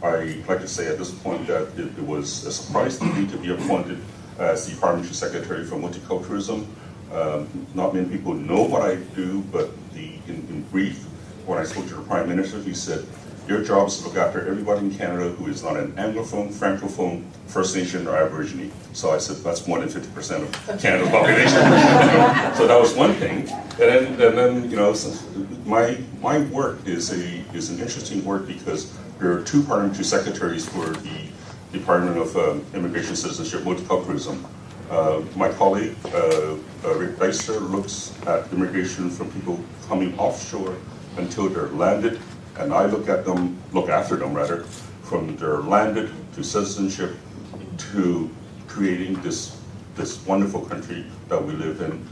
I'd like to say at this point that it was a surprise to me to be appointed as the Parliamentary Secretary for Multiculturalism. Not many people know what I do, but in brief, when I spoke to the Prime Minister, he said, your job is to look after everybody in Canada who is not an Anglophone, Francophone, First Nation, or Aborigine. So I said, that's more than 50% of Canada's population. So that was one thing. And then you know, my work is an interesting work because there are two parliamentary secretaries for the Department of Immigration, Citizenship, Multiculturalism. My colleague, Rick Deister, looks at immigration from people coming offshore until they're landed, and I look after them rather, from their landed to citizenship to creating this wonderful country that we live in,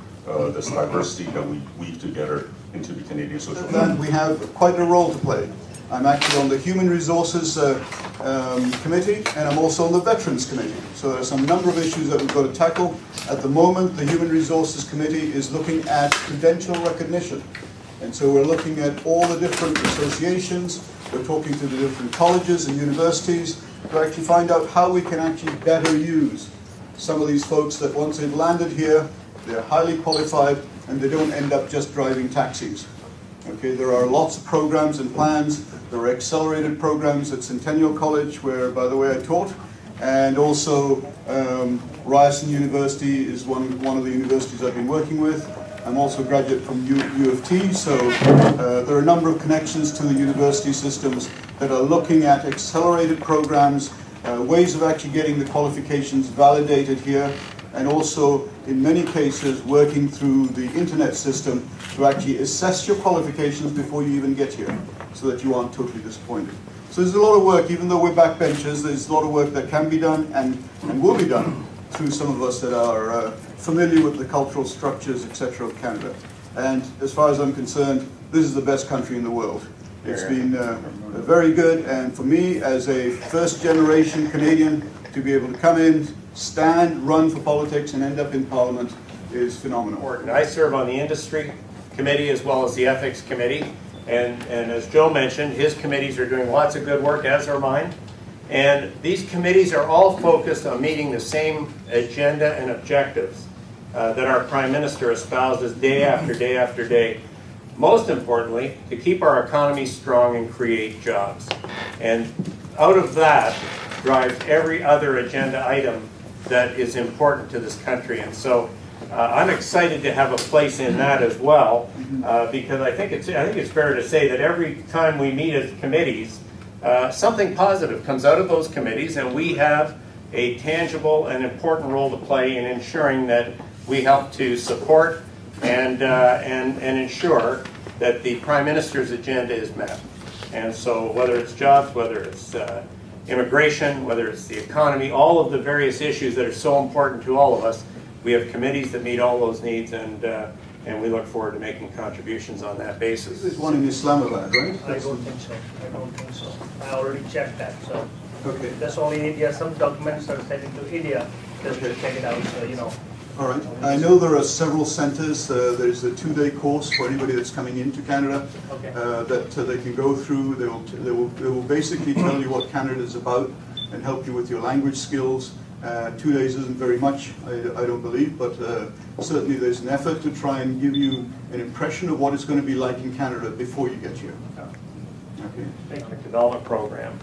this diversity that we weave together into the Canadian social life. And we have quite a role to play. I'm actually on the Human Resources Committee, and I'm also on the Veterans Committee. So there's some number of issues that we've got to tackle. At the moment, the Human Resources Committee is looking at credential recognition. And so we're looking at all the different associations, we're talking to the different colleges and universities to actually find out how we can actually better use some of these folks that once they've landed here, they're highly qualified and they don't end up just driving taxis. Okay, there are lots of programs and plans. There are accelerated programs at Centennial College, where, by the way, I taught, and also Ryerson University is one of the universities I've been working with. I'm also a graduate from U of T, so there are a number of connections to the university systems that are looking at accelerated programs, ways of actually getting the qualifications validated here, and also, in many cases, working through the internet system to actually assess your qualifications before you even get here, so that you aren't totally disappointed. So there's a lot of work, even though we're backbenchers, there's a lot of work that can be done and will be done through some of us that are familiar with the cultural structures, etc. of Canada. And as far as I'm concerned, this is the best country in the world. It's been very good, and for me, as a first-generation Canadian, to be able to come in, stand, run for politics, and end up in Parliament is phenomenal. I serve on the Industry Committee as well as the Ethics Committee, and as Joe mentioned, his committees are doing lots of good work, as are mine. And these committees are all focused on meeting the same agenda and objectives that our Prime Minister espouses day after day after day. Most importantly, to keep our economy strong and create jobs. And out of that drives every other agenda item that is important to this country. And so I'm excited to have a place in that as well, because I think it's fair to say that every time we meet as committees, something positive comes out of those committees, and we have a tangible and important role to play in ensuring that we help to support and ensure that the Prime Minister's agenda is met. And so whether it's jobs, whether it's immigration, whether it's the economy, all of the various issues that are so important to all of us, we have committees that meet all those needs, and we look forward to making contributions on that basis. There's one in Islamabad, right? I don't think so. I already checked that. So Okay. that's only in India. Some documents are sent into India just to check it out. So All right. I know there are several centres. There's a 2-day course for anybody that's coming into Canada that they can go through. They will basically tell you what Canada is about and help you with your language skills. 2 days isn't very much, I don't believe, but certainly there's an effort to try and give you an impression of what it's going to be like in Canada before you get here. Okay. Economic Development Program.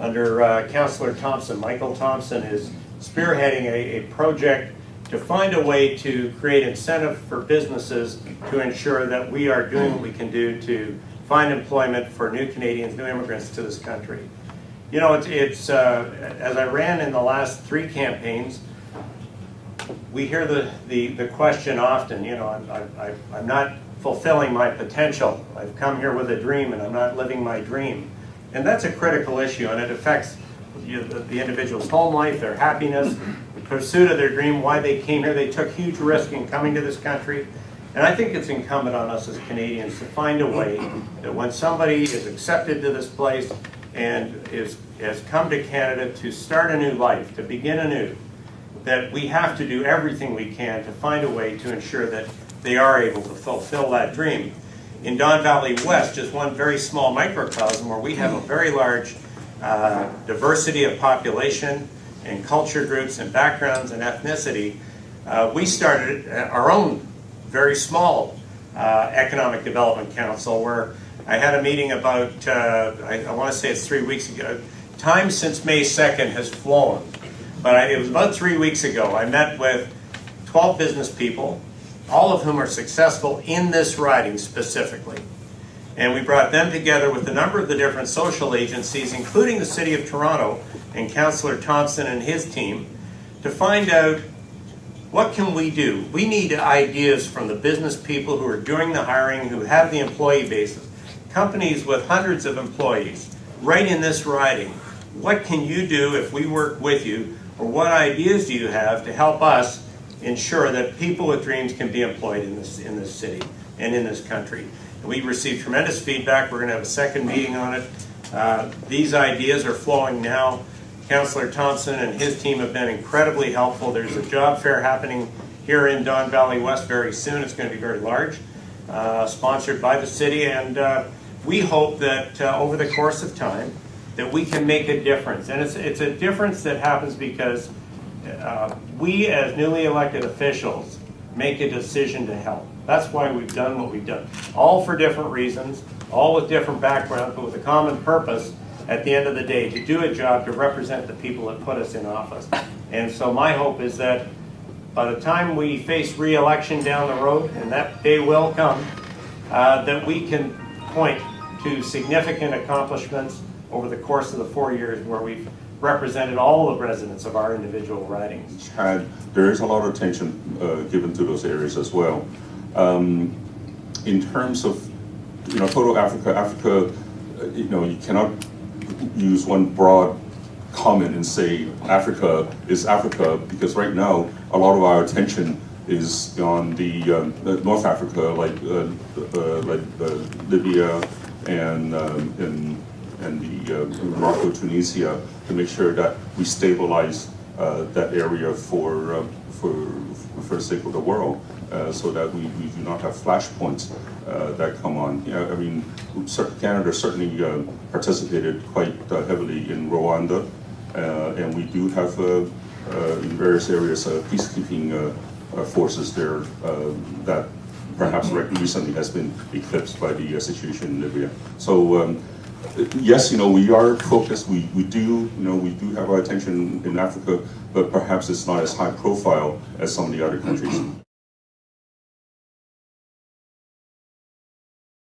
Under Councillor Thompson, Michael Thompson is spearheading a project to find a way to create incentive for businesses to ensure that we are doing what we can do to find employment for new Canadians, new immigrants to this country. You know, it's as I ran in the last 3 campaigns, we hear the question often, you know, I'm not fulfilling my potential. I've come here with a dream and I'm not living my dream. And that's a critical issue, and it affects the individual's home life, their happiness, the pursuit of their dream, why they came here. They took huge risk in coming to this country. And I think it's incumbent on us as Canadians to find a way that when somebody is accepted to this place and has come to Canada to start a new life, to begin anew, that we have to do everything we can to find a way to ensure that they are able to fulfill that dream. In Don Valley West, just one very small microcosm where we have a very large diversity of population and culture groups and backgrounds and ethnicity, we started our own very small Economic Development Council, where I had a meeting about, I want to say it's 3 weeks ago. Time since May 2nd has flown, but it was about 3 weeks ago. I met with 12 business people, all of whom are successful in this riding specifically. And we brought them together with a number of the different social agencies, including the City of Toronto and Councillor Chungsen and his team, to find out what can we do. We need ideas from the business people who are doing the hiring, who have the employee bases, companies with hundreds of employees, right in this riding. What can you do if we work with you, or what ideas do you have to help us ensure that people with dreams can be employed in this city and in this country? And we received tremendous feedback. We're going to have a second meeting on it. These ideas are flowing now. Councillor Thompson and his team have been incredibly helpful. There's a job fair happening here in Don Valley West very soon. It's going to be very large, sponsored by the city, and we hope that over the course of time that we can make a difference. And it's a difference that happens because we as newly elected officials make a decision to help. That's why we've done what we've done. All for different reasons, all with different backgrounds, but with a common purpose at the end of the day, to do a job to represent the people that put us in office. And so my hope is that by the time we face re-election down the road, and that day will come, that we can point to significant accomplishments over the course of the 4 years where we've represented all the residents of our individual ridings. And there is a lot of attention given to those areas as well. In terms of, total Africa, you cannot use one broad comment and say Africa is Africa, because right now a lot of our attention is on the North Africa, like Libya and the Morocco, Tunisia, to make sure that we stabilize that area for the sake of the world, so that we do not have flashpoints that come on. Canada certainly participated quite heavily in Rwanda, and we do have in various areas peacekeeping forces there that perhaps recently has been eclipsed by the situation in Libya. So yes, we are focused. We do have our attention in Africa, but perhaps it's not as high profile as some of the other countries.